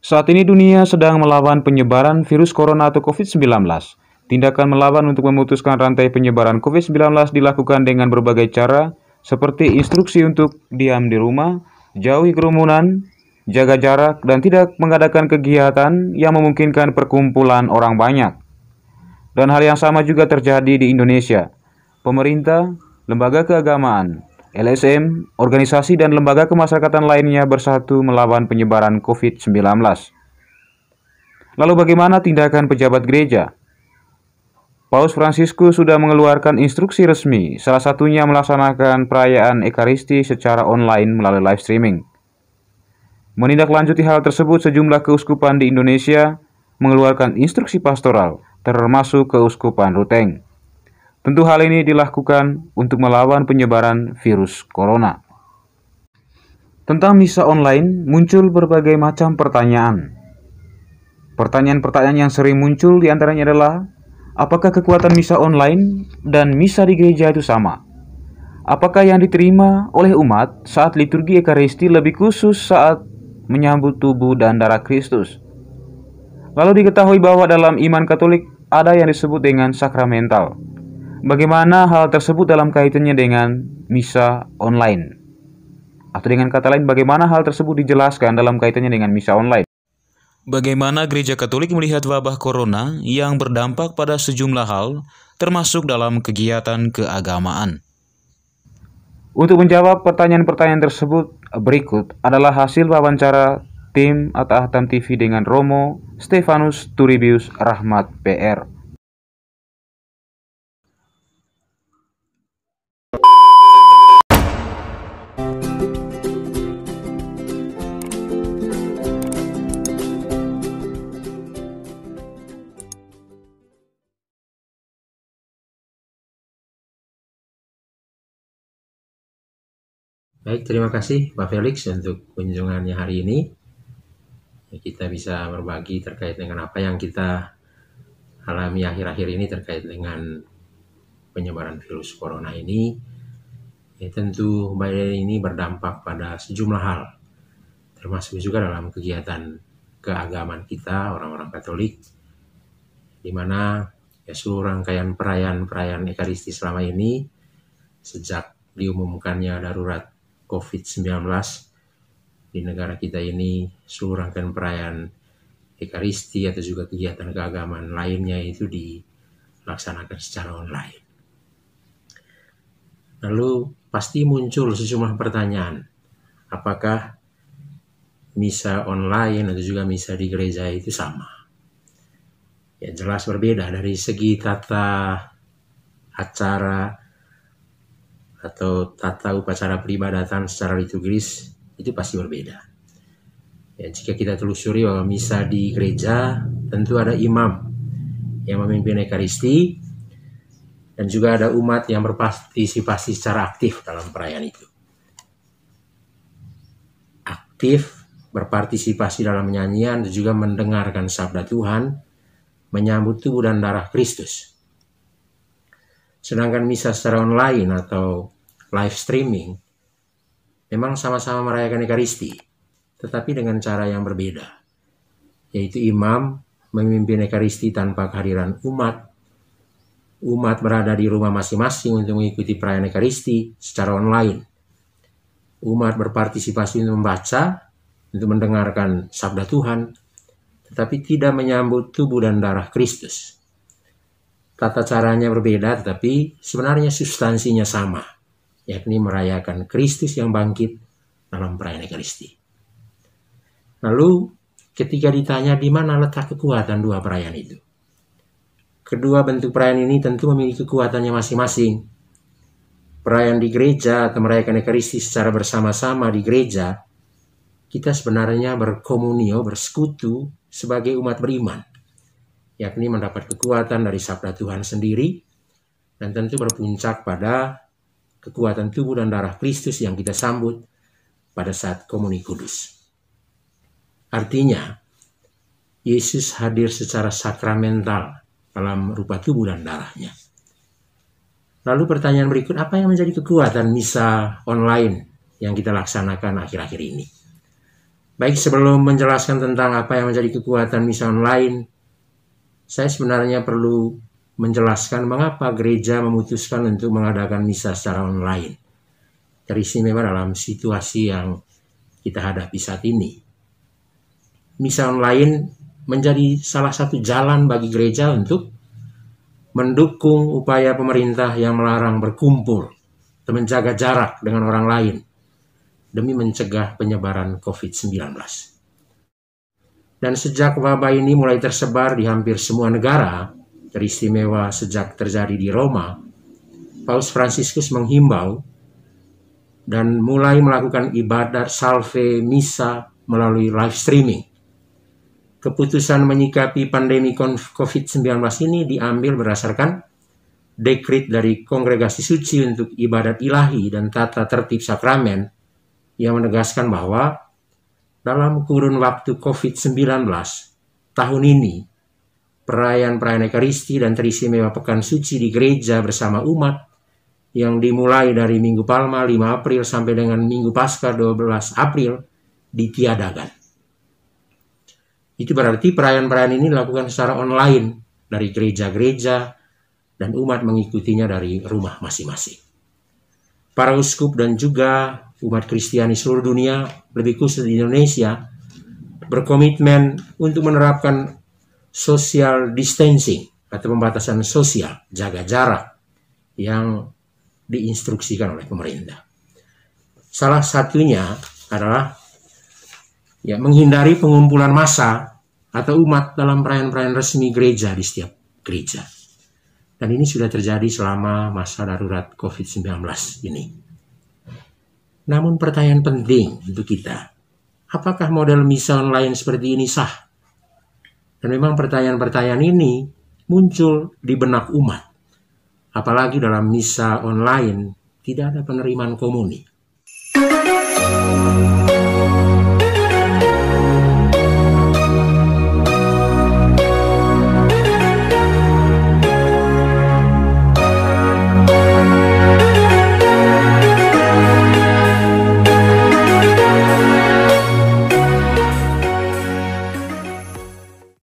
Saat ini dunia sedang melawan penyebaran virus corona atau COVID-19. Tindakan melawan untuk memutuskan rantai penyebaran COVID-19 dilakukan dengan berbagai cara, seperti instruksi untuk diam di rumah, jauhi kerumunan, jaga jarak, dan tidak mengadakan kegiatan yang memungkinkan perkumpulan orang banyak. Dan hal yang sama juga terjadi di Indonesia. Pemerintah, lembaga keagamaan, LSM, organisasi dan lembaga kemasyarakatan lainnya bersatu melawan penyebaran COVID-19. Lalu bagaimana tindakan pejabat gereja? Paus Fransiskus sudah mengeluarkan instruksi resmi, salah satunya melaksanakan perayaan Ekaristi secara online melalui live streaming. Menindaklanjuti hal tersebut, sejumlah keuskupan di Indonesia mengeluarkan instruksi pastoral, termasuk Keuskupan Ruteng. Tentu hal ini dilakukan untuk melawan penyebaran virus corona. Tentang misa online, muncul berbagai macam pertanyaan. Pertanyaan-pertanyaan yang sering muncul diantaranya adalah, apakah kekuatan misa online dan misa di gereja itu sama? Apakah yang diterima oleh umat saat liturgi Ekaristi lebih khusus saat menyambut tubuh dan darah Kristus? Lalu diketahui bahwa dalam iman Katolik ada yang disebut dengan sakramental. Bagaimana hal tersebut dalam kaitannya dengan misa online? Atau dengan kata lain, bagaimana hal tersebut dijelaskan dalam kaitannya dengan misa online? Bagaimana Gereja Katolik melihat wabah corona yang berdampak pada sejumlah hal, termasuk dalam kegiatan keagamaan? Untuk menjawab pertanyaan-pertanyaan tersebut, berikut adalah hasil wawancara tim At-Ahtam TV dengan Romo Stefanus Turibius Rahmat PR. Baik, terima kasih Pak Felix untuk kunjungannya hari ini. Kita bisa berbagi terkait dengan apa yang kita alami akhir-akhir ini terkait dengan penyebaran virus corona ini. Tentu bahaya ini berdampak pada sejumlah hal, termasuk juga dalam kegiatan keagamaan kita, orang-orang Katolik, di mana seluruh rangkaian perayaan Ekaristi selama ini, sejak diumumkannya darurat COVID-19 di negara kita ini, seluruh rangkaian perayaan Ekaristi atau juga kegiatan keagamaan lainnya itu dilaksanakan secara online. Lalu pasti muncul sejumlah pertanyaan, apakah misa online atau juga misa di gereja itu sama? Ya, jelas berbeda dari segi tata acara atau tata upacara peribadatan secara liturgis, itu pasti berbeda. Ya, jika kita telusuri bahwa misa di gereja tentu ada imam yang memimpin Ekaristi dan juga ada umat yang berpartisipasi secara aktif dalam perayaan itu. Aktif berpartisipasi dalam nyanyian dan juga mendengarkan sabda Tuhan, menyambut tubuh dan darah Kristus. Sedangkan misa secara online atau live streaming memang sama-sama merayakan Ekaristi, tetapi dengan cara yang berbeda, yaitu imam memimpin Ekaristi tanpa kehadiran umat. Umat berada di rumah masing-masing untuk mengikuti perayaan Ekaristi secara online. Umat berpartisipasi untuk membaca, untuk mendengarkan sabda Tuhan, tetapi tidak menyambut tubuh dan darah Kristus. Tata caranya berbeda, tetapi sebenarnya substansinya sama, yakni merayakan Kristus yang bangkit dalam perayaan Ekaristi. Lalu ketika ditanya di mana letak kekuatan dua perayaan itu, kedua bentuk perayaan ini tentu memiliki kekuatannya masing-masing. Perayaan di gereja atau merayakan Ekaristi secara bersama-sama di gereja, kita sebenarnya berkomunio, bersekutu sebagai umat beriman, yakni mendapat kekuatan dari sabda Tuhan sendiri, dan tentu berpuncak pada kekuatan tubuh dan darah Kristus yang kita sambut pada saat komuni kudus. Artinya, Yesus hadir secara sakramental dalam rupa tubuh dan darahnya. Lalu pertanyaan berikut, apa yang menjadi kekuatan misa online yang kita laksanakan akhir-akhir ini? Baik, sebelum menjelaskan tentang apa yang menjadi kekuatan misa online, saya sebenarnya perlu menjelaskan mengapa gereja memutuskan untuk mengadakan misa secara online. Teristimewa dalam situasi yang kita hadapi saat ini. Misa online menjadi salah satu jalan bagi gereja untuk mendukung upaya pemerintah yang melarang berkumpul dan menjaga jarak dengan orang lain demi mencegah penyebaran COVID-19. Dan sejak wabah ini mulai tersebar di hampir semua negara, teristimewa sejak terjadi di Roma, Paus Fransiskus menghimbau dan mulai melakukan ibadat salve misa melalui live streaming. Keputusan menyikapi pandemi COVID-19 ini diambil berdasarkan dekret dari Kongregasi Suci untuk Ibadat Ilahi dan Tata Tertib Sakramen yang menegaskan bahwa dalam kurun waktu COVID-19 tahun ini, perayaan-perayaan Ekaristi dan teristimewa Pekan Suci di gereja bersama umat yang dimulai dari Minggu Palma 5 April sampai dengan Minggu Paskah 12 April ditiadakan. Itu berarti perayaan-perayaan ini dilakukan secara online dari gereja-gereja dan umat mengikutinya dari rumah masing-masing. Para uskup dan juga umat Kristiani seluruh dunia, lebih khusus di Indonesia, berkomitmen untuk menerapkan social distancing atau pembatasan sosial, jaga jarak yang diinstruksikan oleh pemerintah. Salah satunya adalah menghindari pengumpulan massa atau umat dalam perayaan-perayaan resmi gereja di setiap gereja. Dan ini sudah terjadi selama masa darurat COVID-19 ini. Namun pertanyaan penting untuk kita, apakah model misa online seperti ini sah? Dan memang pertanyaan-pertanyaan ini muncul di benak umat. Apalagi dalam misa online tidak ada penerimaan komuni.